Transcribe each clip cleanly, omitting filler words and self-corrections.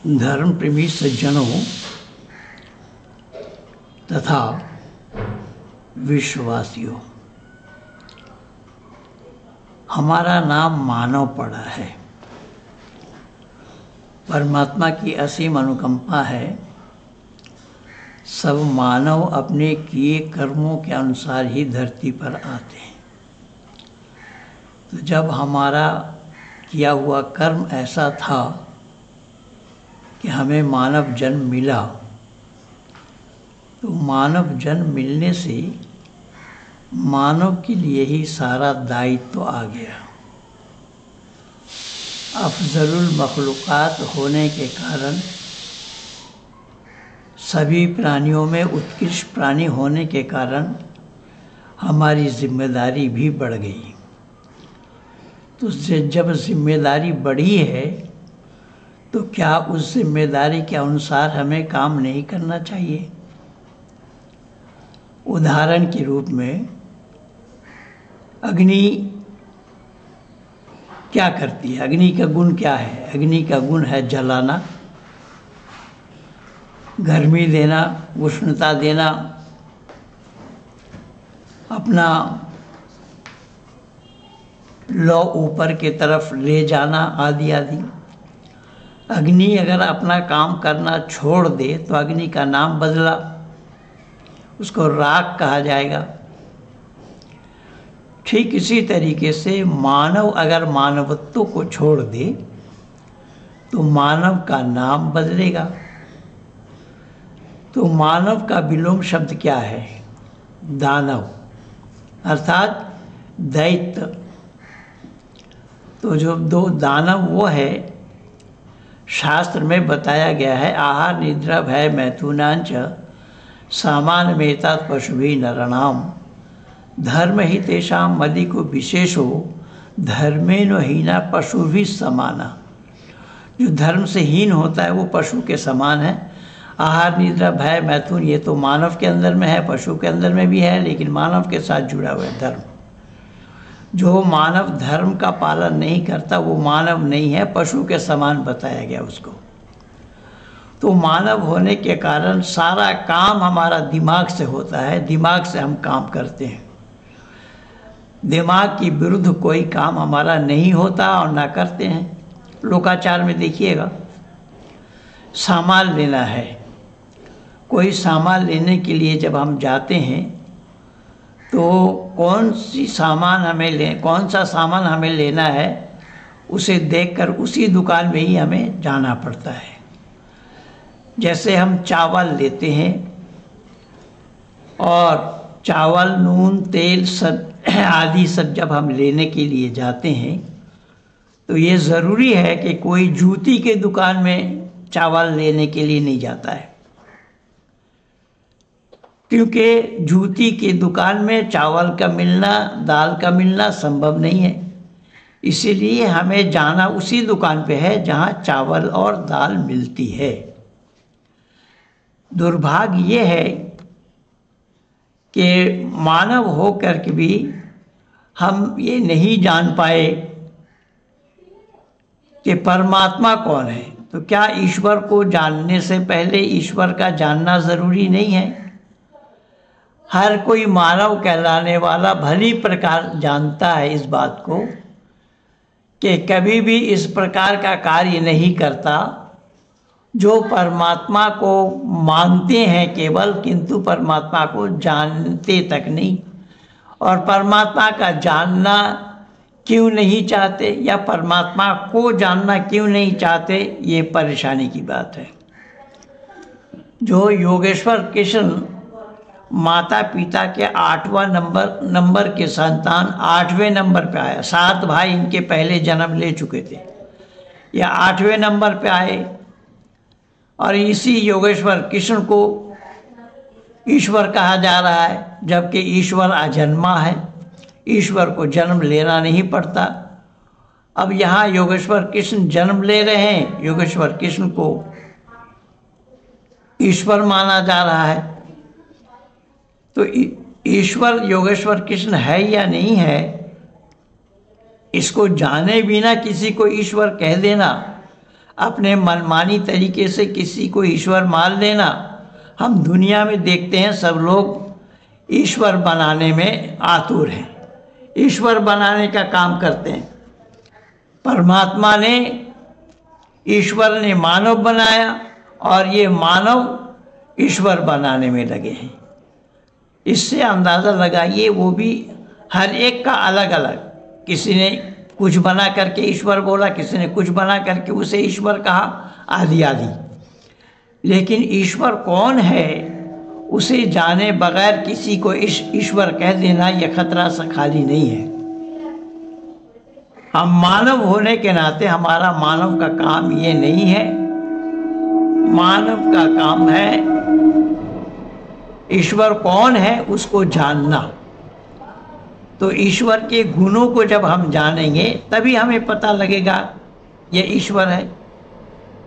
धर्म प्रेमी सज्जनों तथा विश्ववासियों, हमारा नाम मानव पड़ा है। परमात्मा की असीम अनुकंपा है। सब मानव अपने किए कर्मों के अनुसार ही धरती पर आते हैं। तो जब हमारा किया हुआ कर्म ऐसा था कि हमें मानव जन्म मिला, तो मानव जन्म मिलने से मानव के लिए ही सारा दायित्व आ गया। अफजलुल मखलूक़ात होने के कारण, सभी प्राणियों में उत्कृष्ट प्राणी होने के कारण हमारी जिम्मेदारी भी बढ़ गई। तो जब जिम्मेदारी बढ़ी है तो क्या उस जिम्मेदारी के अनुसार हमें काम नहीं करना चाहिए? उदाहरण के रूप में अग्नि क्या करती है? अग्नि का गुण क्या है? अग्नि का गुण है जलाना, गर्मी देना, उष्णता देना, अपना लौ ऊपर के तरफ ले जाना, आदि आदि। अग्नि अगर अपना काम करना छोड़ दे तो अग्नि का नाम बदला, उसको राख कहा जाएगा। ठीक इसी तरीके से मानव अगर मानवत्व को छोड़ दे तो मानव का नाम बदलेगा। तो मानव का विलोम शब्द क्या है? दानव, अर्थात दैत्य। तो जो दो दानव वो है, शास्त्र में बताया गया है, आहार निद्रा भय मैथुनांच सामान्यमेतत् पशुभिः नराणाम धर्म ही तेषां मलिको विशेषो धर्मेण हीना पशुभिः समाना। जो धर्म से हीन होता है वो पशु के समान है। आहार निद्रा भय मैथुन ये तो मानव के अंदर में है, पशु के अंदर में भी है, लेकिन मानव के साथ जुड़ा हुआ है धर्म। जो मानव धर्म का पालन नहीं करता वो मानव नहीं है, पशु के समान बताया गया उसको। तो मानव होने के कारण सारा काम हमारा दिमाग से होता है, दिमाग से हम काम करते हैं। दिमाग की विरुद्ध कोई काम हमारा नहीं होता और ना करते हैं। लोकाचार में देखिएगा, सामान लेना है, कोई सामान लेने के लिए जब हम जाते हैं तो कौन सा सामान हमें लेना है उसे देखकर उसी दुकान में ही हमें जाना पड़ता है। जैसे हम चावल लेते हैं और चावल, नून, तेल सब आदि सब जब हम लेने के लिए जाते हैं तो ये ज़रूरी है कि कोई जूती के दुकान में चावल लेने के लिए नहीं जाता है, क्योंकि जूती की दुकान में चावल का मिलना, दाल का मिलना संभव नहीं है। इसीलिए हमें जाना उसी दुकान पे है जहाँ चावल और दाल मिलती है। दुर्भाग्य ये है कि मानव होकर के भी हम ये नहीं जान पाए कि परमात्मा कौन है। तो क्या ईश्वर को जानने से पहले ईश्वर का जानना ज़रूरी नहीं है? हर कोई मानव कहलाने वाला भली प्रकार जानता है इस बात को कि कभी भी इस प्रकार का कार्य नहीं करता जो परमात्मा को मानते हैं केवल, किंतु परमात्मा को जानते तक नहीं। और परमात्मा का जानना क्यों नहीं चाहते या परमात्मा को जानना क्यों नहीं चाहते, ये परेशानी की बात है। जो योगेश्वर कृष्ण माता पिता के 8वां नंबर के संतान 8वें नंबर पे आया। 7 भाई इनके पहले जन्म ले चुके थे, या 8वें नंबर पे आए। और इसी योगेश्वर कृष्ण को ईश्वर कहा जा रहा है, जबकि ईश्वर अजन्मा है, ईश्वर को जन्म लेना नहीं पड़ता। अब यहाँ योगेश्वर कृष्ण जन्म ले रहे हैं, योगेश्वर कृष्ण को ईश्वर माना जा रहा है। तो ईश्वर योगेश्वर कृष्ण है या नहीं है, इसको जाने बिना किसी को ईश्वर कह देना अपने मनमानी तरीके से किसी को ईश्वर मान लेना। हम दुनिया में देखते हैं सब लोग ईश्वर बनाने में आतुर हैं, ईश्वर बनाने का काम करते हैं। परमात्मा ने, ईश्वर ने मानव बनाया और ये मानव ईश्वर बनाने में लगे हैं। इससे अंदाज़ा लगाइए, वो भी हर एक का अलग अलग, किसी ने कुछ बना करके ईश्वर बोला, किसी ने कुछ बना करके उसे ईश्वर कहा, आदि आदि। लेकिन ईश्वर कौन है उसे जाने बगैर किसी को ईश्वर कह देना यह खतरा सा खाली नहीं है। हम मानव होने के नाते हमारा मानव का काम ये नहीं है, मानव का काम है ईश्वर कौन है उसको जानना। तो ईश्वर के गुणों को जब हम जानेंगे तभी हमें पता लगेगा ये ईश्वर है।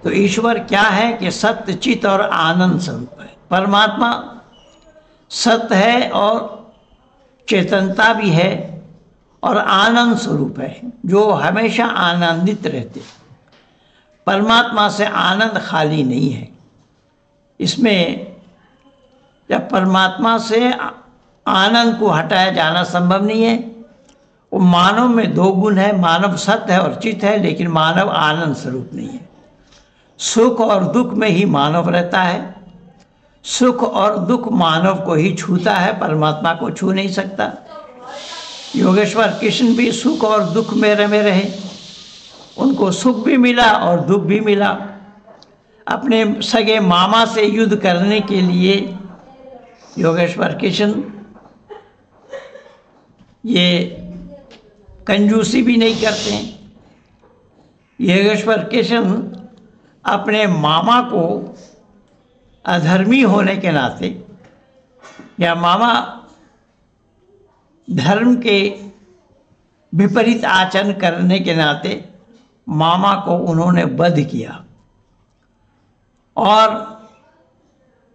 तो ईश्वर क्या है कि सत्य, चित और आनंद स्वरूप है। परमात्मा सत्य है और चेतनता भी है और आनंद स्वरूप है, जो हमेशा आनंदित रहते। परमात्मा से आनंद खाली नहीं है। इसमें जब परमात्मा से आनंद को हटाया जाना संभव नहीं है। वो मानव में दो गुण है, मानव सत्य है और चित है, लेकिन मानव आनंद स्वरूप नहीं है। सुख और दुख में ही मानव रहता है। सुख और दुख मानव को ही छूता है, परमात्मा को छू नहीं सकता। योगेश्वर कृष्ण भी सुख और दुख में रहे, उनको सुख भी मिला और दुख भी मिला। अपने सगे मामा से युद्ध करने के लिए योगेश्वर कृष्ण ये कंजूसी भी नहीं करते हैं। योगेश्वर कृष्ण अपने मामा को अधर्मी होने के नाते या मामा धर्म के विपरीत आचरण करने के नाते मामा को उन्होंने वध किया और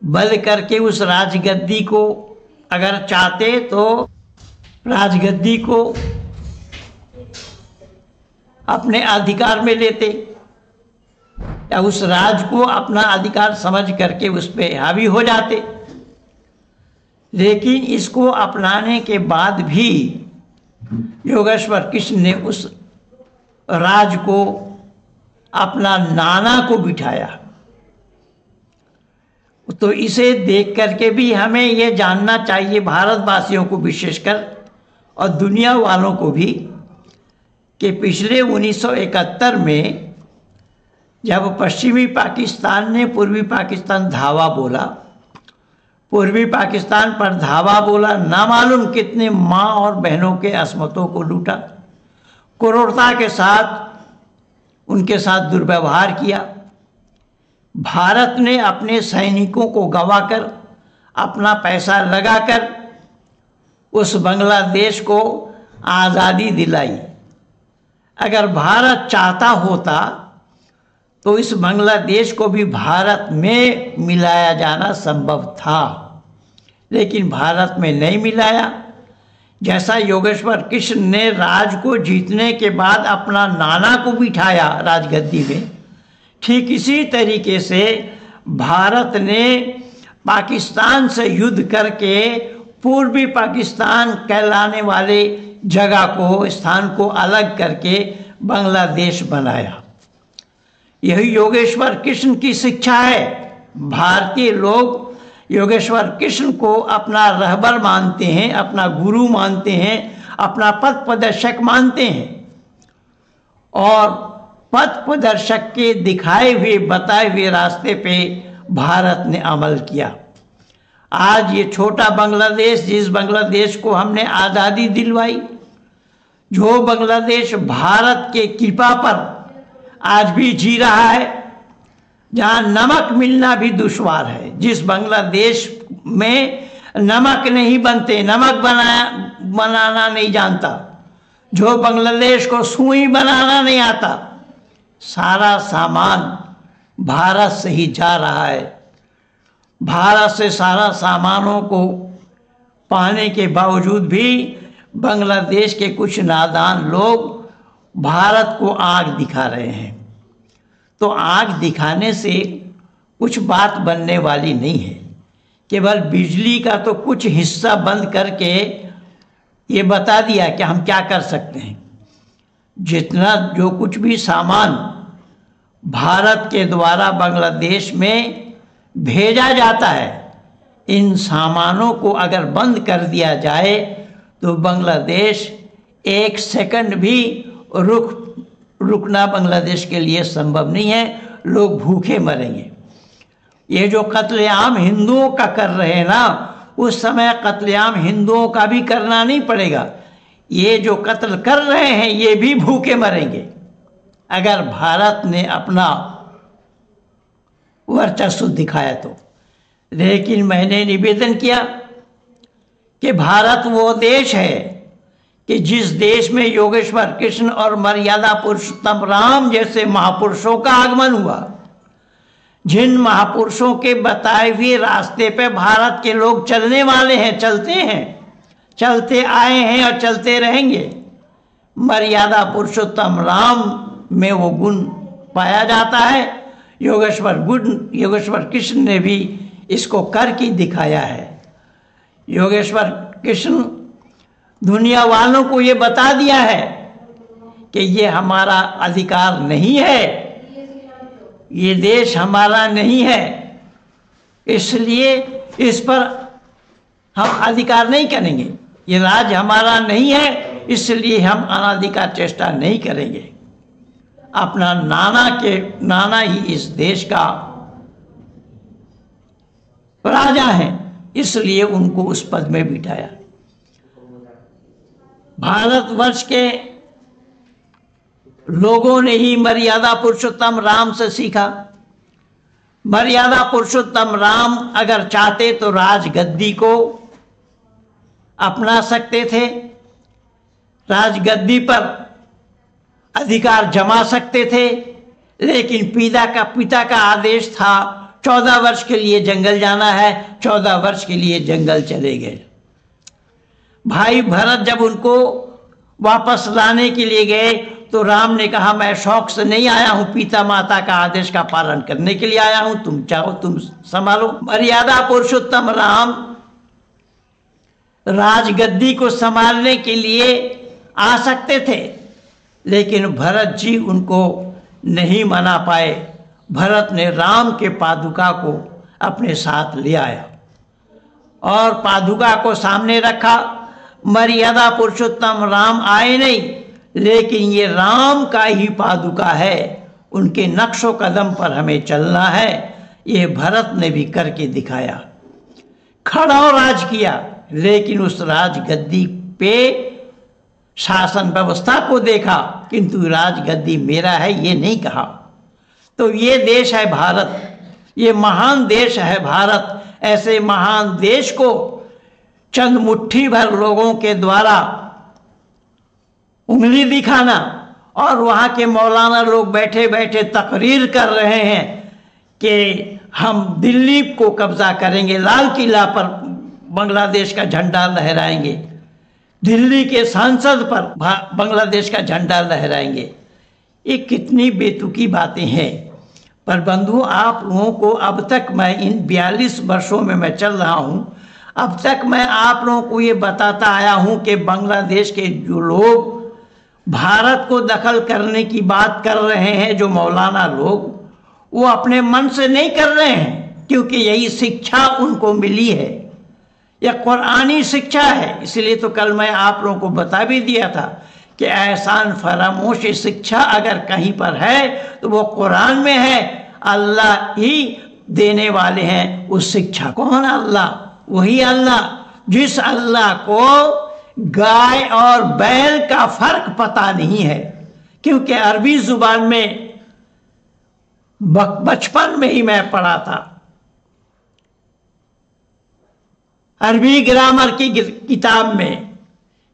वध करके उस राजगद्दी को अगर चाहते तो राजगद्दी को अपने अधिकार में लेते या उस राज को अपना अधिकार समझ करके उस पर हावी हो जाते। लेकिन इसको अपनाने के बाद भी योगेश्वर कृष्ण ने उस राज को अपना नाना को बिठाया। तो इसे देख करके भी हमें ये जानना चाहिए, भारतवासियों को विशेषकर और दुनिया वालों को भी, कि पिछले 1971 में जब पश्चिमी पाकिस्तान ने पूर्वी पाकिस्तान धावा बोला, पूर्वी पाकिस्तान पर धावा बोला, ना मालूम कितने माँ और बहनों के अस्मतों को लूटा, क्रूरता के साथ उनके साथ दुर्व्यवहार किया। भारत ने अपने सैनिकों को गंवाकर अपना पैसा लगाकर उस बांग्लादेश को आज़ादी दिलाई। अगर भारत चाहता होता तो इस बांग्लादेश को भी भारत में मिलाया जाना संभव था, लेकिन भारत में नहीं मिलाया। जैसा योगेश्वर कृष्ण ने राज को जीतने के बाद अपना नाना को बिठाया राजगद्दी में, ठीक इसी तरीके से भारत ने पाकिस्तान से युद्ध करके पूर्वी पाकिस्तान कहलाने वाले जगह को, स्थान को अलग करके बांग्लादेश बनाया। यही योगेश्वर कृष्ण की शिक्षा है। भारतीय लोग योगेश्वर कृष्ण को अपना रहबर मानते हैं, अपना गुरु मानते हैं, अपना पथ प्रदर्शक मानते हैं और पथ प्रदर्शक के दिखाए हुए बताए हुए रास्ते पे भारत ने अमल किया। आज ये छोटा बांग्लादेश, जिस बांग्लादेश को हमने आज़ादी दिलवाई, जो बांग्लादेश भारत के कृपा पर आज भी जी रहा है, जहाँ नमक मिलना भी दुश्वार है, जिस बांग्लादेश में नमक नहीं बनते, नमक बनाना नहीं जानता, जो बांग्लादेश को सुई बनाना नहीं आता, सारा सामान भारत से ही जा रहा है। भारत से सारा सामानों को पाने के बावजूद भी बांग्लादेश के कुछ नादान लोग भारत को आग दिखा रहे हैं। तो आँख दिखाने से कुछ बात बनने वाली नहीं है। केवल बिजली का तो कुछ हिस्सा बंद करके ये बता दिया कि हम क्या कर सकते हैं। जितना जो कुछ भी सामान भारत के द्वारा बांग्लादेश में भेजा जाता है, इन सामानों को अगर बंद कर दिया जाए तो बांग्लादेश एक सेकंड भी रुकना बांग्लादेश के लिए संभव नहीं है। लोग भूखे मरेंगे। ये जो कत्लेआम हिंदुओं का कर रहे हैं ना, उस समय कत्लेआम हिंदुओं का भी करना नहीं पड़ेगा। ये जो कत्ल कर रहे हैं ये भी भूखे मरेंगे अगर भारत ने अपना वर्चस्व दिखाया तो। लेकिन मैंने निवेदन किया कि भारत वो देश है कि जिस देश में योगेश्वर कृष्ण और मर्यादा पुरुषोत्तम राम जैसे महापुरुषों का आगमन हुआ, जिन महापुरुषों के बताए हुए रास्ते पे भारत के लोग चलने वाले हैं, चलते हैं, चलते आए हैं और चलते रहेंगे। मर्यादा पुरुषोत्तम राम में वो गुण पाया जाता है। योगेश्वर कृष्ण ने भी इसको करके दिखाया है। योगेश्वर कृष्ण दुनिया वालों को ये बता दिया है कि ये हमारा अधिकार नहीं है, ये देश हमारा नहीं है, इसलिए इस पर हम अधिकार नहीं करेंगे। ये राज्य हमारा नहीं है, इसलिए हम अनाधिकार चेष्टा नहीं करेंगे। अपना नाना ही इस देश का राजा है, इसलिए उनको उस पद में बिठाया। भारतवर्ष के लोगों ने ही मर्यादा पुरुषोत्तम राम से सीखा। मर्यादा पुरुषोत्तम राम अगर चाहते तो राजगद्दी को अपना सकते थे, राजगद्दी पर अधिकार जमा सकते थे, लेकिन पिता का आदेश था 14 वर्ष के लिए जंगल जाना है। 14 वर्ष के लिए जंगल चले गए। भाई भरत जब उनको वापस लाने के लिए गए तो राम ने कहा, मैं शौक से नहीं आया हूं, पिता माता का आदेश का पालन करने के लिए आया हूं, तुम चाहो तुम संभालो। मर्यादा पुरुषोत्तम राम राजगद्दी को संभालने के लिए आ सकते थे, लेकिन भरत जी उनको नहीं मना पाए। भरत ने राम के पादुका को अपने साथ ले आया और पादुका को सामने रखा। मर्यादा पुरुषोत्तम राम आए नहीं, लेकिन ये राम का ही पादुका है, उनके नक्शो कदम पर हमें चलना है। ये भरत ने भी करके दिखाया। खड़ा राज किया, लेकिन उस राजगद्दी पे शासन व्यवस्था को देखा, किंतु राजगद्दी मेरा है ये नहीं कहा। तो ये देश है भारत, ये महान देश है भारत। ऐसे महान देश को चंद मुट्ठी भर लोगों के द्वारा उंगली दिखाना और वहाँ के मौलाना लोग बैठे बैठे तकरीर कर रहे हैं कि हम दिल्ली को कब्जा करेंगे, लाल किला पर बांग्लादेश का झंडा लहराएंगे, दिल्ली के संसद पर बांग्लादेश का झंडा लहराएंगे। ये कितनी बेतुकी बातें हैं। पर बंधु, आप लोगों को अब तक मैं इन 42 वर्षों में मैं चल रहा हूँ, अब तक मैं आप लोगों को ये बताता आया हूँ कि बांग्लादेश के जो लोग भारत को दखल करने की बात कर रहे हैं, जो मौलाना लोग, वो अपने मन से नहीं कर रहे हैं, क्योंकि यही शिक्षा उनको मिली है, यह कुरानी शिक्षा है। इसलिए तो कल मैं आप लोगों को बता भी दिया था कि एहसान फरामोश शिक्षा अगर कहीं पर है तो वो कुरान में है। अल्लाह ही देने वाले हैं उस शिक्षा। कौन अल्लाह? वही अल्लाह जिस अल्लाह को गाय और बैल का फर्क पता नहीं है, क्योंकि अरबी जुबान में बचपन में ही मैं पढ़ा था। अरबी ग्रामर की किताब में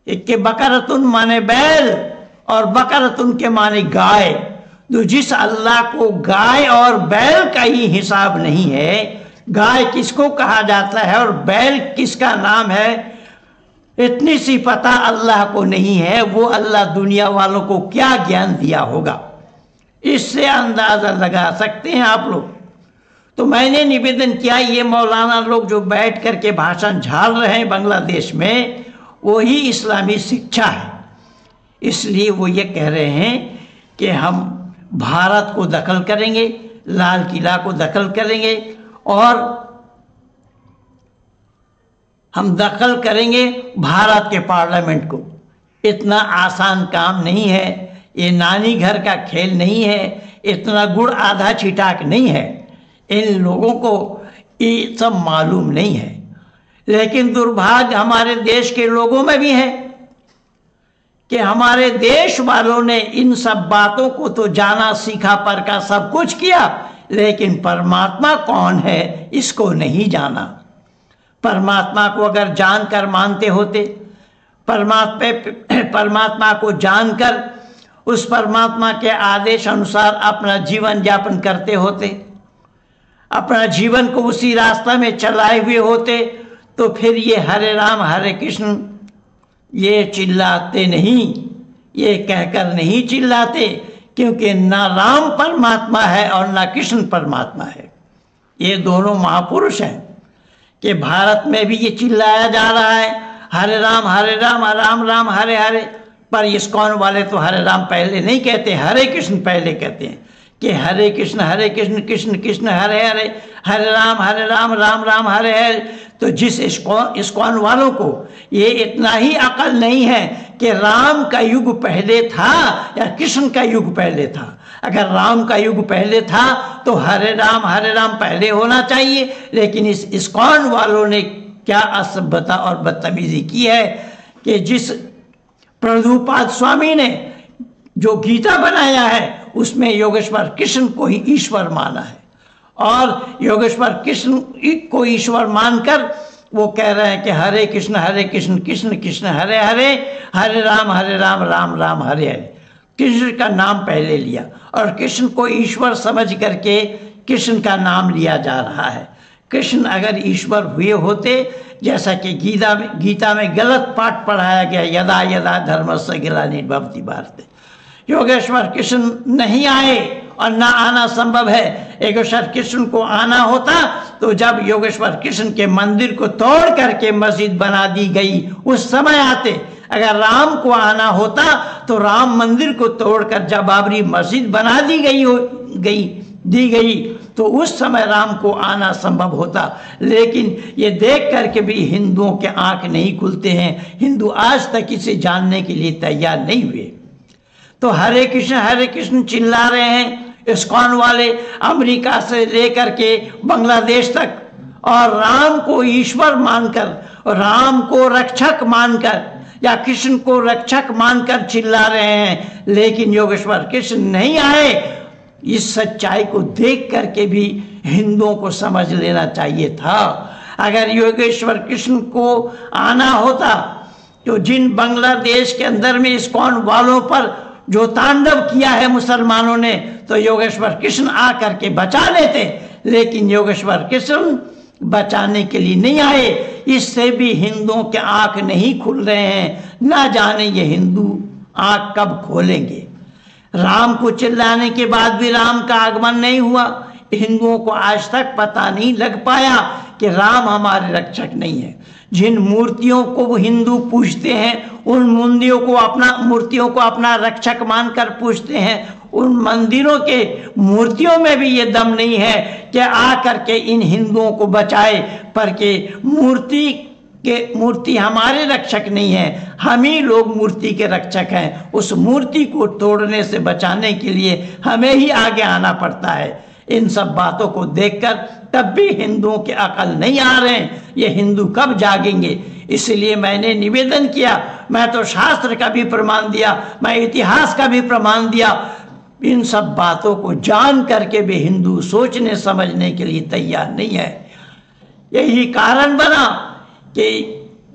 एक के बकरतुन माने बैल और बकरतुन के माने गाय। तो जिस अल्लाह को गाय और बैल का ही हिसाब नहीं है, गाय किसको कहा जाता है और बैल किसका नाम है, इतनी सी पता अल्लाह को नहीं है, वो अल्लाह दुनिया वालों को क्या ज्ञान दिया होगा। इससे अंदाज़ा लगा सकते हैं आप लोग। तो मैंने निवेदन किया, ये मौलाना लोग जो बैठ करके भाषण झाड़ रहे हैं बांग्लादेश में, वही इस्लामी शिक्षा है। इसलिए वो ये कह रहे हैं कि हम भारत को दखल करेंगे, लाल किला को दखल करेंगे और हम दखल करेंगे भारत के पार्लियामेंट को। इतना आसान काम नहीं है, ये नानी घर का खेल नहीं है, इतना गुड़ आधा छिटाक नहीं है। इन लोगों को ये सब मालूम नहीं है, लेकिन दुर्भाग्य हमारे देश के लोगों में भी है कि हमारे देश वालों ने इन सब बातों को तो जाना, सीखा, परखा, सब कुछ किया, लेकिन परमात्मा कौन है इसको नहीं जाना। परमात्मा को अगर जानकर मानते होते, परमात्मा को जानकर उस परमात्मा के आदेश अनुसार अपना जीवन यापन करते होते, अपना जीवन को उसी रास्ता में चलाए हुए होते, तो फिर ये हरे राम हरे कृष्ण ये चिल्लाते नहीं, ये कहकर नहीं चिल्लाते, क्योंकि ना राम परमात्मा है और ना कृष्ण परमात्मा है। ये दोनों महापुरुष हैं कि भारत में भी ये चिल्लाया जा रहा है हरे राम राम राम हरे हरे, पर इस्कॉन वाले तो हरे राम पहले नहीं कहते, हरे कृष्ण पहले कहते हैं कि हरे कृष्ण कृष्ण कृष्ण हरे हरे, हरे राम राम राम हरे हरे। तो जिस इस्कॉन वालों को ये इतना ही अकल नहीं है कि राम का युग पहले था या कृष्ण का युग पहले था। अगर राम का युग पहले था तो हरे राम पहले होना चाहिए, लेकिन इस इस्कॉन वालों ने क्या असभ्यता और बदतमीजी की है कि जिस प्रभुपाद स्वामी ने जो गीता बनाया है उसमें योगेश्वर कृष्ण को ही ईश्वर माना है, और योगेश्वर कृष्ण को ईश्वर मानकर वो कह रहे हैं कि हरे कृष्ण कृष्ण कृष्ण हरे हरे, हरे राम राम राम हरे हरे। कृष्ण का नाम पहले लिया और कृष्ण को ईश्वर समझ करके कृष्ण का नाम लिया जा रहा है। कृष्ण अगर ईश्वर हुए होते, जैसा कि गीता में गलत पाठ पढ़ाया गया, यदा यदा धर्मस्य ग्लानिर्भवति भारते, योगेश्वर कृष्ण नहीं आए और ना आना संभव है। योगेश्वर कृष्ण को आना होता तो जब योगेश्वर कृष्ण के मंदिर को तोड़ करके मस्जिद बना दी गई उस समय आते। अगर राम को आना होता तो राम मंदिर को तोड़कर जब बाबरी मस्जिद बना दी गई तो उस समय राम को आना संभव होता। लेकिन ये देख करके भी हिंदुओं के आंख नहीं खुलते हैं, हिंदू आज तक इसे जानने के लिए तैयार नहीं हुए। तो हरे कृष्ण चिल्ला रहे हैं इस्कॉन वाले, अमेरिका से लेकर के बांग्लादेश तक, और राम को ईश्वर मानकर, राम को रक्षक मानकर या कृष्ण को रक्षक मानकर चिल्ला रहे हैं, लेकिन योगेश्वर कृष्ण नहीं आए। इस सच्चाई को देख करके भी हिंदुओं को समझ लेना चाहिए था। अगर योगेश्वर कृष्ण को आना होता तो जिन बांग्लादेश के अंदर में इस्कॉन वालों पर जो तांडव किया है मुसलमानों ने, तो योगेश्वर कृष्ण आकर के बचा लेते, लेकिन योगेश्वर कृष्ण बचाने के लिए नहीं आए। इससे भी हिंदुओं के आंख नहीं खुल रहे हैं, ना जाने ये हिंदू आंख कब खोलेंगे। राम को चिल्लाने के बाद भी राम का आगमन नहीं हुआ। हिंदुओं को आज तक पता नहीं लग पाया कि राम हमारे रक्षक नहीं है। जिन मूर्तियों को वो हिंदू पूजते हैं, उन मूर्तियों को अपना रक्षक मानकर पूजते हैं, उन मंदिरों के मूर्तियों में भी ये दम नहीं है कि आकर के इन हिंदुओं को बचाए, पर के मूर्ति हमारे रक्षक नहीं है, हम ही लोग मूर्ति के रक्षक हैं। उस मूर्ति को तोड़ने से बचाने के लिए हमें ही आगे आना पड़ता है। इन सब बातों को देखकर तब भी हिंदुओं के अकल नहीं आ रहे हैं, ये हिंदू कब जागेंगे। इसलिए मैंने निवेदन किया, मैं तो शास्त्र का भी प्रमाण दिया, मैं इतिहास का भी प्रमाण दिया, इन सब बातों को जान करके भी हिंदू सोचने समझने के लिए तैयार नहीं है। यही कारण बना कि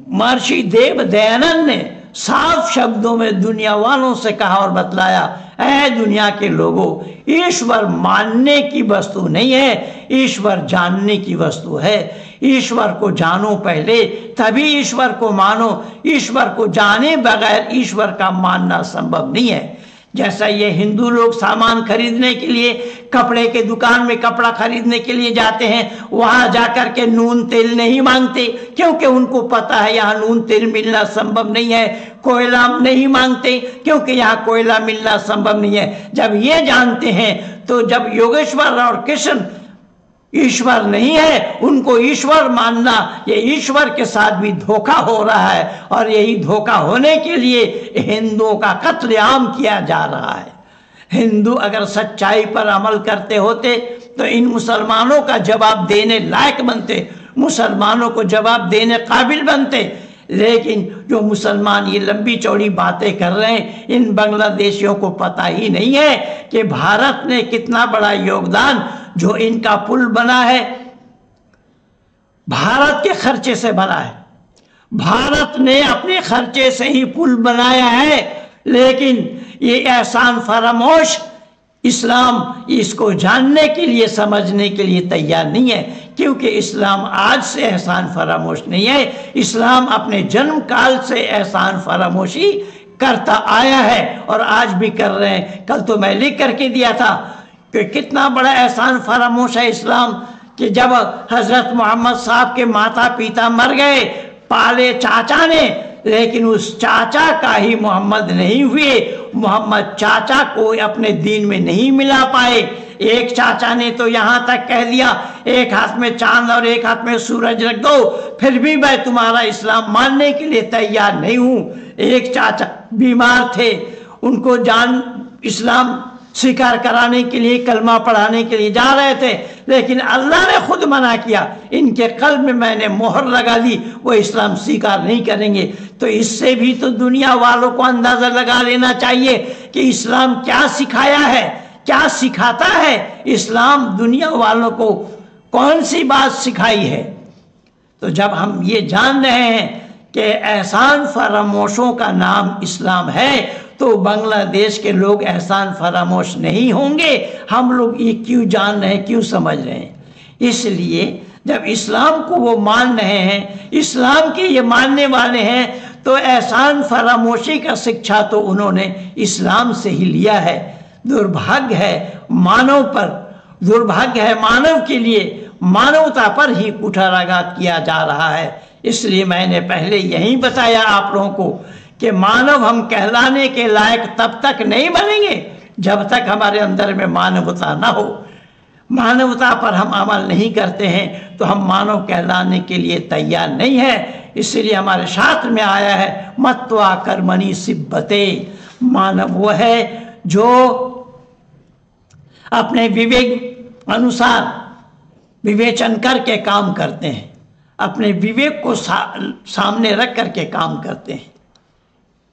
महर्षि देव दयानंद ने साफ शब्दों में दुनिया वालों से कहा और बतलाया, ऐ दुनिया के लोगों, ईश्वर मानने की वस्तु नहीं है, ईश्वर जानने की वस्तु है। ईश्वर को जानो पहले, तभी ईश्वर को मानो। ईश्वर को जाने बगैर ईश्वर का मानना संभव नहीं है। जैसा ये हिंदू लोग सामान खरीदने के लिए कपड़े के दुकान में कपड़ा खरीदने के लिए जाते हैं, वहां जाकर के नून तेल नहीं मांगते, क्योंकि उनको पता है यहाँ नून तेल मिलना संभव नहीं है। कोयला नहीं मांगते क्योंकि यहाँ कोयला मिलना संभव नहीं है। जब ये जानते हैं तो जब योगेश्वर और कृष्ण ईश्वर नहीं है, उनको ईश्वर मानना, ये ईश्वर के साथ भी धोखा हो रहा है और यही धोखा होने के लिए हिंदुओं का कत्लेआम किया जा रहा है। हिंदू अगर सच्चाई पर अमल करते होते तो इन मुसलमानों का जवाब देने लायक बनते, मुसलमानों को जवाब देने काबिल बनते। लेकिन जो मुसलमान ये लंबी चौड़ी बातें कर रहे हैं, इन बांग्लादेशियों को पता ही नहीं है कि भारत ने कितना बड़ा योगदान, जो इनका पुल बना है भारत के खर्चे से बना है। भारत ने अपने खर्चे से ही पुल बनाया है, लेकिन ये एहसान फरामोश इस्लाम इसको जानने के लिए, समझने के लिए तैयार नहीं है, क्योंकि इस्लाम आज से एहसान फरामोश नहीं है। इस्लाम अपने जन्म काल से एहसान फरामोशी करता आया है और आज भी कर रहे हैं। कल तो मैं लिख करके दिया था कि कितना बड़ा एहसान फरामोश है इस्लाम, कि जब हजरत मोहम्मद साहब के माता पिता मर गए, पाले चाचा ने, लेकिन उस चाचा का ही मोहम्मद नहीं हुए, मोहम्मद चाचा को अपने दीन में नहीं मिला पाए। एक चाचा ने तो यहाँ तक कह दिया, एक हाथ में चांद और एक हाथ में सूरज रख दो, फिर भी मैं तुम्हारा इस्लाम मानने के लिए तैयार नहीं हूँ। एक चाचा बीमार थे, उनको जान इस्लाम स्वीकार कराने के लिए, कलमा पढ़ाने के लिए जा रहे थे, लेकिन अल्लाह ने खुद मना किया, इनके कल्ब में मैंने मोहर लगा दी, वो इस्लाम स्वीकार नहीं करेंगे। तो इससे भी तो दुनिया वालों को अंदाजा लगा लेना चाहिए कि इस्लाम क्या सिखाया है, क्या सिखाता है। इस्लाम दुनिया वालों को कौन सी बात सिखाई है। तो जब हम ये जान रहे हैं कि एहसान फरामोशों का नाम इस्लाम है, तो बांग्लादेश के लोग एहसान फरामोश नहीं होंगे। हम लोग ये क्यों जान रहे हैं, क्यों समझ रहे हैं? इसलिए जब इस्लाम को वो मान रहे हैं, इस्लाम के ये मानने वाले हैं, तो एहसान फरामोशी का शिक्षा तो उन्होंने इस्लाम से ही लिया है। दुर्भाग्य है मानव पर, दुर्भाग्य है मानव के लिए, मानवता पर ही कुठाराघात किया जा रहा है। इसलिए मैंने पहले यही बताया आप लोगों को कि मानव हम कहलाने के लायक तब तक नहीं बनेंगे जब तक हमारे अंदर में मानवता ना हो। मानवता पर हम अमल नहीं करते हैं तो हम मानव कहलाने के लिए तैयार नहीं है। इसलिए हमारे शास्त्र में आया है, मत्वा कर्मणि सिद्धते। मानव वो है जो अपने विवेक अनुसार विवेचन करके काम करते हैं, अपने विवेक को सामने रख करके काम करते हैं।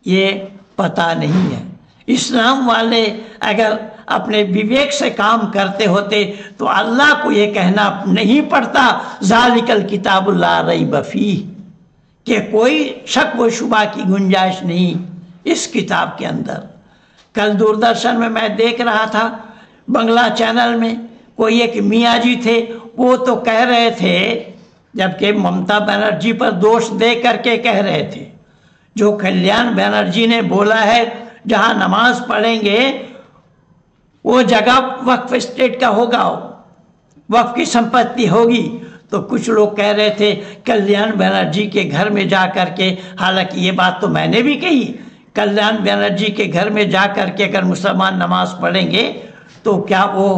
ये पता नहीं है। इस्लाम वाले अगर अपने विवेक से काम करते होते तो अल्लाह को ये कहना नहीं पड़ता, ज़ालिकल किताबु ला रैब फीह, कि कोई शक व शुबा की गुंजाइश नहीं इस किताब के अंदर। कल दूरदर्शन में मैं देख रहा था, बंगला चैनल में कोई एक मियाँ जी थे, वो तो कह रहे थे, जबकि ममता बनर्जी पर दोष दे करके कह रहे थे, जो कल्याण बनर्जी ने बोला है जहाँ नमाज पढ़ेंगे वो जगह वक्फ स्टेट का होगा, वक्फ की संपत्ति होगी। तो कुछ लोग कह रहे थे कल्याण बनर्जी के घर में जा कर के, हालांकि ये बात तो मैंने भी कही, कल्याण बनर्जी के घर में जा कर के अगर मुसलमान नमाज पढ़ेंगे तो क्या वो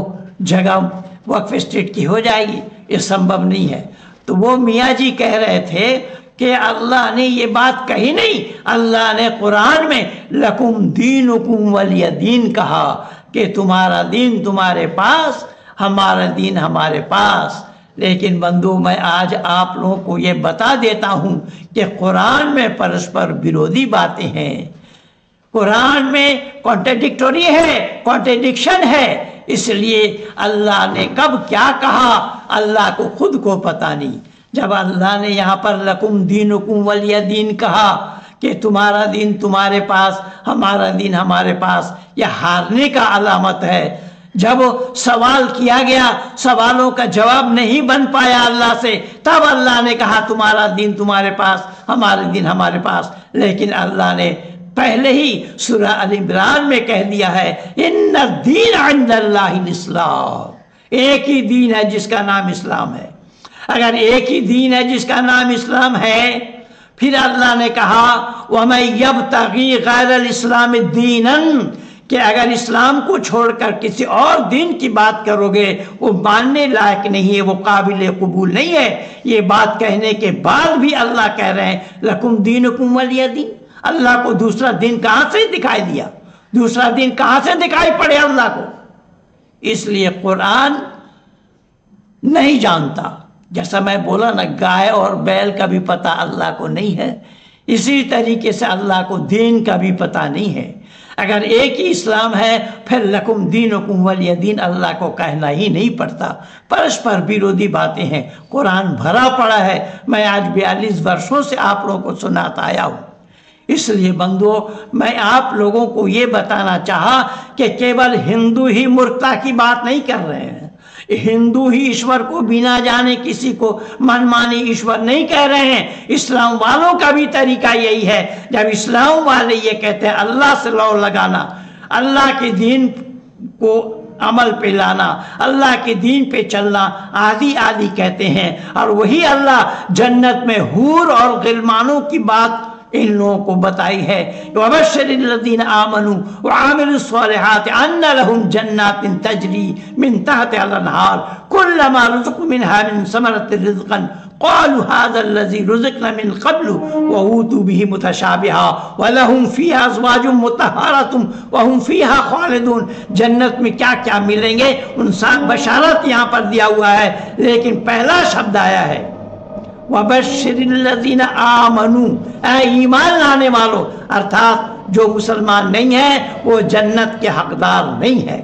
जगह वक्फ स्टेट की हो जाएगी? ये संभव नहीं है। तो वो मियाँ जी कह रहे थे कि अल्लाह ने ये बात कही नहीं, अल्लाह ने कुरान में लकुम दीनुकुम वलिय दीन कहा कि तुम्हारा दीन तुम्हारे पास, हमारा दीन हमारे पास। लेकिन बंधु, मैं आज आप लोगों को ये बता देता हूँ कि कुरान में परस्पर विरोधी बातें हैं, कुरान में कॉन्ट्रडिक्टरी है, कॉन्ट्रडिक्शन है। इसलिए अल्लाह ने कब क्या कहा अल्लाह को खुद को पता नहीं। जब अल्लाह ने यहाँ पर लकुम दीनुकुम वलिय दीन कहा कि तुम्हारा दीन तुम्हारे पास, हमारा दीन हमारे पास, यह हारने का अलामत है। जब सवाल किया गया, सवालों का जवाब नहीं बन पाया अल्लाह से, तब अल्लाह ने कहा तुम्हारा दीन तुम्हारे पास, हमारा दीन हमारे पास। लेकिन अल्लाह ने पहले ही सूरह अल इमरान में कह दिया है, इन्ना दीन इंदल्लाहिल इस्लाम, एक ही दीन है जिसका नाम इस्लाम है। अगर एक ही दीन है जिसका नाम इस्लाम है, फिर अल्लाह ने कहा वमन यब्तगी गैरल इस्लाम दीनन, कि अगर इस्लाम को छोड़कर किसी और दीन की बात करोगे वो मानने लायक नहीं है, वो काबिल कबूल नहीं है। ये बात कहने के बाद भी अल्लाह कह रहे हैं लकुम दीनुकुम वलिय दीन। अल्लाह को दूसरा दिन कहां से दिखाई दिया, दूसरा दिन कहां से दिखाई पड़े अल्लाह को? इसलिए कुरान नहीं जानता। जैसा मैं बोला ना, गाय और बैल का भी पता अल्लाह को नहीं है, इसी तरीके से अल्लाह को दीन का भी पता नहीं है। अगर एक ही इस्लाम है फिर लकुम दीनुकुम वलिय दीन अल्लाह को कहना ही नहीं पड़ता। परस्पर विरोधी बातें हैं, कुरान भरा पड़ा है। मैं आज 42 वर्षों से आप लोगों को सुनाता आया हूँ। इसलिए बंधुओं, मैं आप लोगों को ये बताना चाहा कि केवल हिंदू ही मूर्खता की बात नहीं कर रहे हैं। हिंदू ही ईश्वर को बिना जाने किसी को मनमानी ईश्वर नहीं कह रहे हैं। इस्लाम वालों का भी तरीका यही है। जब इस्लाम वाले ये कहते हैं अल्लाह से लौ लगाना, अल्लाह के दीन को अमल पे लाना, अल्लाह के दीन पे चलना, आदि आदि कहते हैं। और वही अल्लाह जन्नत में हूर और गिलमानों की बात इन लोगों को बताई है। वबश्शिरिल्लज़ीन आमनू व आमिलुस्सॉलिहात अन्ना लहुम जन्नातिन तजरी मिन तहतिहा अल-अनहार कुल्लमा रुज़िक़ू मिनहा मिन समरतिर रिज़क़न क़ालू हाज़ाल्लज़ी रुज़िक़ना मिन क़ब्लु व ऊतू बिही मुतशाबिहा व लहुम फ़ीहा अज़वाजुम मुतहहरतुम व हुम फ़ीहा ख़ालिदून। जन्नत में क्या क्या मिलेंगे उन सब बशारत यहाँ पर दिया हुआ है, लेकिन पहला शब्द आया है वबश्शिरिल्लज़ीन आमनू, ईमान लाने वालों, अर्थात जो मुसलमान नहीं है वो जन्नत के हकदार नहीं है।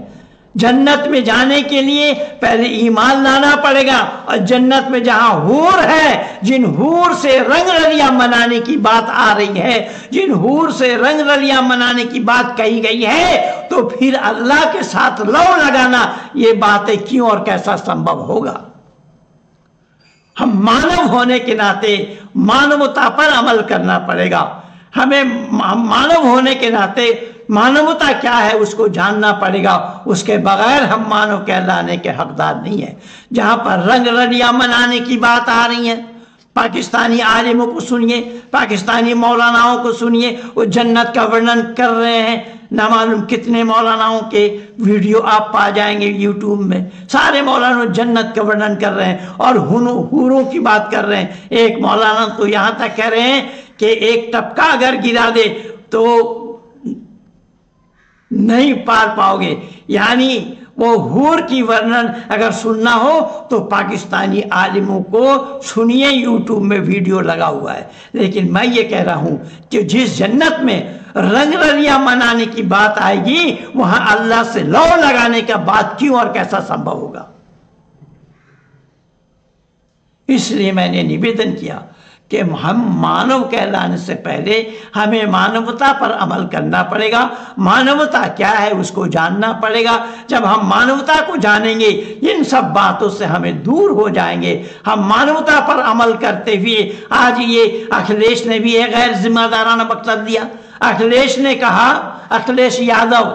जन्नत में जाने के लिए पहले ईमान लाना पड़ेगा। और जन्नत में जहां हूर है, जिन हूर से रंग रलियां मनाने की बात आ रही है, जिन हूर से रंग रलियां मनाने की बात कही गई है, तो फिर अल्लाह के साथ लौ लगाना ये बातें क्यों और कैसा संभव होगा? हम मानव होने के नाते मानवता पर अमल करना पड़ेगा। हमें मानव होने के नाते मानवता क्या है उसको जानना पड़ेगा। उसके बगैर हम मानव कहलाने के हकदार नहीं है। जहां पर रंग रलियां मनाने की बात आ रही है, पाकिस्तानी आलिमों को सुनिए, पाकिस्तानी मौलानाओं को सुनिए, वो जन्नत का वर्णन कर रहे हैं। ना मालूम कितने मौलानाओं के वीडियो आप पा जाएंगे यूट्यूब में। सारे मौलाना जन्नत का वर्णन कर रहे हैं और हूरों की बात कर रहे हैं। एक मौलाना तो यहाँ तक कह रहे हैं कि एक टपका अगर गिरा दे तो नहीं पार पाओगे। यानी वो हूर की वर्णन अगर सुनना हो तो पाकिस्तानी आलिमों को सुनिए, यूट्यूब में वीडियो लगा हुआ है। लेकिन मैं ये कह रहा हूं कि जिस जन्नत में रंग रलियां मनाने की बात आएगी वहां अल्लाह से लौ लगाने का बात क्यों और कैसा संभव होगा? इसलिए मैंने निवेदन किया कि हम मानव कहलाने से पहले हमें मानवता पर अमल करना पड़ेगा। मानवता क्या है उसको जानना पड़ेगा। जब हम मानवता को जानेंगे इन सब बातों से हमें दूर हो जाएंगे। हम मानवता पर अमल करते हुए, आज ये अखिलेश ने भी एक गैर जिम्मेदाराना वक्तव्य दिया। अखिलेश ने कहा, अखिलेश यादव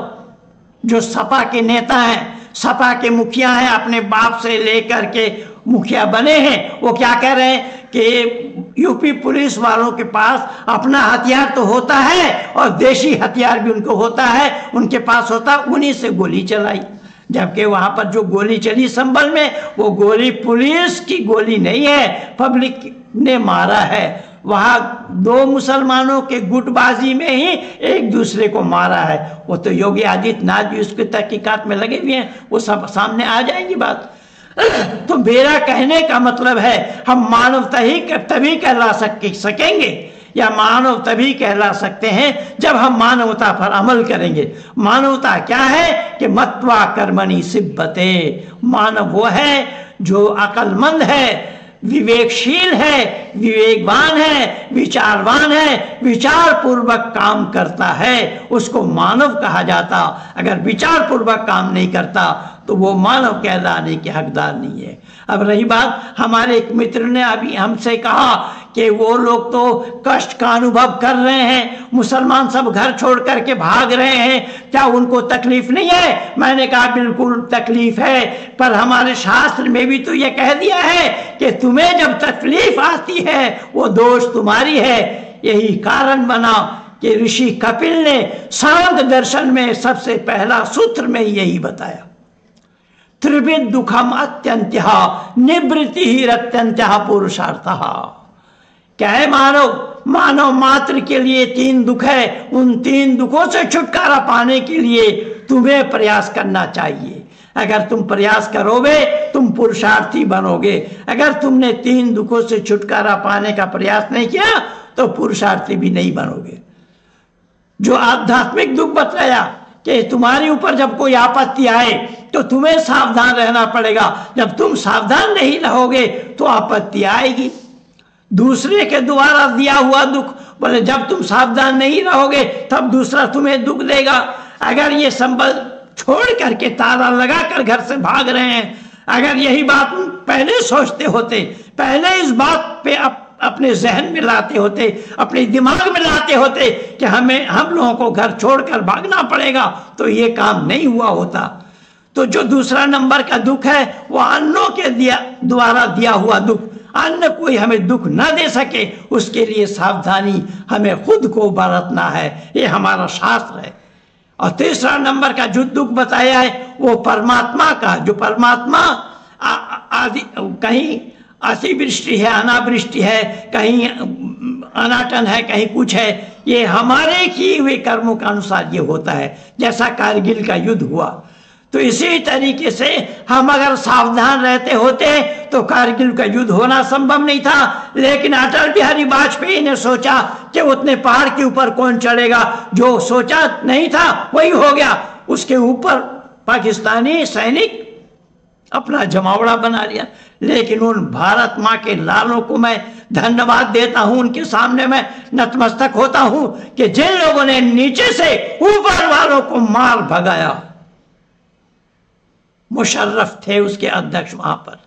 जो सपा के नेता हैं, सपा के मुखिया हैं, अपने बाप से लेकर के मुखिया बने हैं, वो क्या कह रहे हैं कि यूपी पुलिस वालों के पास अपना हथियार तो होता है और देशी हथियार भी उनको होता है, उनके पास होता, उन्हीं से गोली चलाई। जबकि वहां पर जो गोली चली संभल में, वो गोली पुलिस की गोली नहीं है, पब्लिक ने मारा है। वहां दो मुसलमानों के गुटबाजी में ही एक दूसरे को मारा है। वो तो योगी आदित्यनाथ भी उसके तहकीकात में लगे हुए हैं, वो सब सामने आ जाएगी बात। तो मेरा कहने का मतलब है हम मानव तभी कहला सकेंगे या मानव तभी कहला सकते हैं जब हम मानवता पर अमल करेंगे। मानवता क्या है कि मत्वा कर्मणि सिब्बते। मानव वो है जो अक्लमंद है, विवेकशील है, विवेकवान है, विचारवान है, विचार पूर्वक काम करता है, उसको मानव कहा जाता। अगर विचार पूर्वक काम नहीं करता तो वो मानव कहलाने के हकदार नहीं है। अब रही बात, हमारे एक मित्र ने अभी हमसे कहा कि वो लोग तो कष्ट का अनुभव कर रहे हैं, मुसलमान सब घर छोड़ करके भाग रहे हैं, क्या उनको तकलीफ नहीं है? मैंने कहा बिल्कुल तकलीफ है, पर हमारे शास्त्र में भी तो ये कह दिया है कि तुम्हें जब तकलीफ आती है वो दोष तुम्हारी है। यही कारण बना कि ऋषि कपिल ने सांख्य दर्शन में सबसे पहला सूत्र में यही बताया, त्रिविध दुखम अत्यंत्य निवृत्ति ही अत्यंत्य पुरुषार्थ। क्या है? मानव मात्र के लिए 3 दुख है, उन 3 दुखों से छुटकारा पाने के लिए तुम्हें प्रयास करना चाहिए। अगर तुम प्रयास करोगे तुम पुरुषार्थी बनोगे, अगर तुमने 3 दुखों से छुटकारा पाने का प्रयास नहीं किया तो पुरुषार्थी भी नहीं बनोगे। जो आध्यात्मिक दुख बताया कि तुम्हारे ऊपर जब कोई आपत्ति आए तो तुम्हें सावधान रहना पड़ेगा, जब तुम सावधान नहीं रहोगे तो आपत्ति आएगी। दूसरे के द्वारा दिया हुआ दुख, बोले जब तुम सावधान नहीं रहोगे तब दूसरा तुम्हें दुख देगा। अगर ये संबंध छोड़ करके ताला लगाकर घर से भाग रहे हैं, अगर यही बात पहले सोचते होते, पहले इस बात पे अपने जहन में लाते होते, अपने दिमाग में लाते होते कि हम लोगों को घर छोड़कर भागना पड़ेगा, तो ये काम नहीं हुआ होता। तो जो दूसरा नंबर का दुख है वो अन्नों के द्वारा दिया हुआ दुख, अन्य कोई हमें दुख न दे सके उसके लिए सावधानी हमें खुद को बरतना है, ये हमारा शास्त्र है। और तीसरा नंबर का जो दुख बताया है वो परमात्मा का, जो परमात्मा कहीं अतिवृष्टि है, अनावृष्टि है, कहीं अनाटन है, कहीं कुछ है, ये हमारे किए हुए कर्मों के अनुसार ये होता है। जैसा कारगिल का युद्ध हुआ, तो इसी तरीके से हम अगर सावधान रहते होते तो कारगिल का युद्ध होना संभव नहीं था। लेकिन अटल बिहारी वाजपेयी ने सोचा कि उतने पहाड़ के ऊपर कौन चढ़ेगा, जो सोचा नहीं था वही हो गया। उसके ऊपर पाकिस्तानी सैनिक अपना जमावड़ा बना लिया। लेकिन उन भारत माँ के लालों को मैं धन्यवाद देता हूं, उनके सामने मैं नतमस्तक होता हूं कि जिन लोगों ने नीचे से ऊपर वालों को मार भगाया। मुशर्रफ थे उसके अध्यक्ष वहां पर।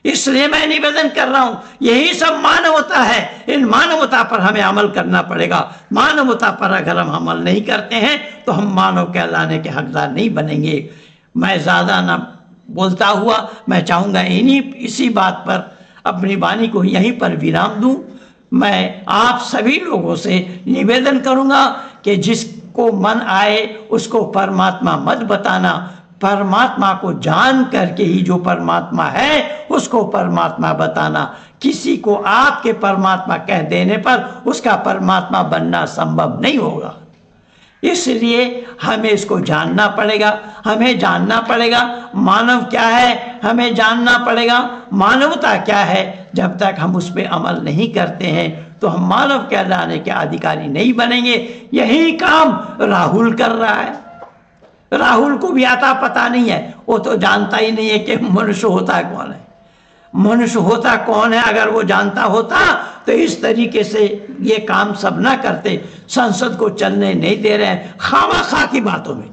इसलिए मैं निवेदन कर रहा हूं, यही सब मानवता है, इन मानवता पर हमें अमल करना पड़ेगा। मानवता पर अगर हम अमल नहीं करते हैं तो हम मानव कहलाने के हकदार नहीं बनेंगे। मैं ज्यादा ना बोलता हुआ मैं चाहूंगा इसी बात पर अपनी वाणी को यहीं पर विराम दूं। मैं आप सभी लोगों से निवेदन करूंगा कि जिसको मन आए उसको परमात्मा मत बताना, परमात्मा को जान करके ही जो परमात्मा है उसको परमात्मा बताना। किसी को आपके परमात्मा कह देने पर उसका परमात्मा बनना संभव नहीं होगा। इसलिए हमें इसको जानना पड़ेगा, हमें जानना पड़ेगा मानव क्या है, हमें जानना पड़ेगा मानवता क्या है। जब तक हम उस पर अमल नहीं करते हैं तो हम मानव कहलाने के अधिकारी नहीं बनेंगे। यही काम राहुल कर रहा है। राहुल को भी आता पता नहीं है, वो तो जानता ही नहीं है कि मनुष्य होता कौन है, मनुष्य होता कौन है। अगर वो जानता होता तो इस तरीके से ये काम सब ना करते। संसद को चलने नहीं दे रहे हैं खामा-खा की बातों में,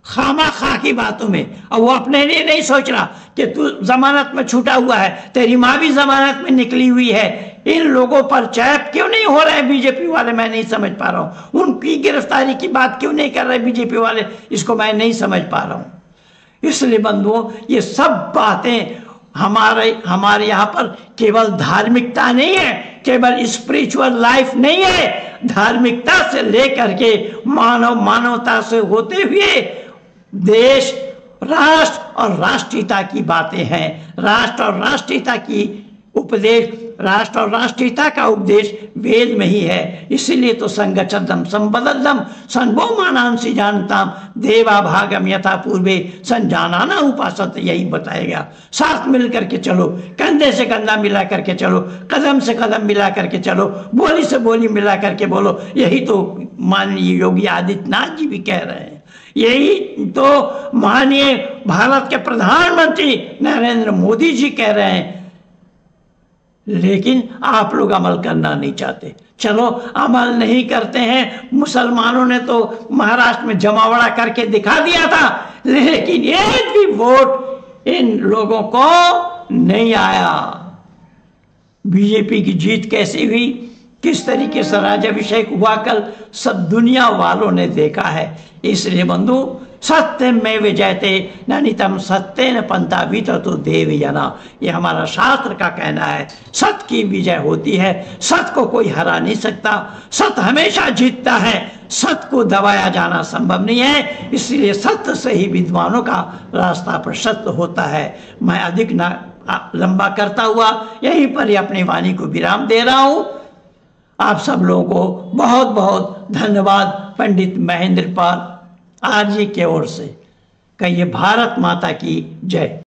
खामा-खा की बातों में। और वो अपने लिए नहीं सोच रहा कि तू जमानत में छूटा हुआ है, तेरी माँ भी जमानत में निकली हुई है। इन लोगों पर चैप क्यों नहीं हो रहे बीजेपी वाले, मैं नहीं समझ पा रहा हूँ। उनकी गिरफ्तारी की बात क्यों नहीं कर रहे बीजेपी वाले, इसको मैं नहीं समझ पा रहा हूँ। इसलिए बंधुओं, ये सब बातें हमारे यहाँ पर केवल धार्मिकता नहीं है, केवल स्पिरिचुअल लाइफ नहीं है, धार्मिकता से लेकर के मानवता से होते हुए देश, राष्ट्र और राष्ट्रीयता की बातें हैं। राष्ट्र और राष्ट्रीयता की उपदेश, राष्ट्र और राष्ट्रीयता का उपदेश वेद में ही है। इसीलिए तो संगच्छदम संबद्धम संभोमानांसि जानताम देवा भागम यथा पूर्वे संजानाना उपासत, यही बताया गया। साथ मिल करके चलो, कंधे से कंधा मिला करके चलो, कदम से कदम मिला करके चलो, बोली से बोली मिला करके बोलो। यही तो माननीय योगी आदित्यनाथ जी भी कह रहे हैं, यही तो माननीय भारत के प्रधानमंत्री नरेंद्र मोदी जी कह रहे हैं। लेकिन आप लोग अमल करना नहीं चाहते। चलो अमल नहीं करते हैं, मुसलमानों ने तो महाराष्ट्र में जमावड़ा करके दिखा दिया था, लेकिन एक भी वोट इन लोगों को नहीं आया। बीजेपी की जीत कैसी हुई, किस तरीके से राज्याभिषेक हुआ कल, सब दुनिया वालों ने देखा है। इसलिए बंधु, सत्यम में विजयते ननितम सत्येन पंथा विततो देवजना, ये हमारा शास्त्र का कहना है। सत्य की विजय होती है, सत्य को कोई हरा नहीं सकता, सत्य हमेशा जीतता है, सत्य को दबाया जाना संभव नहीं है। इसलिए सत्य से ही विद्वानों का रास्ता प्रशस्त होता है। मैं अधिक न लंबा करता हुआ यहीं पर ही अपनी वाणी को विराम दे रहा हूं। आप सब लोगों को बहुत बहुत धन्यवाद। पंडित महेंद्र पाल आरजी की ओर से। कहिए भारत माता की जय।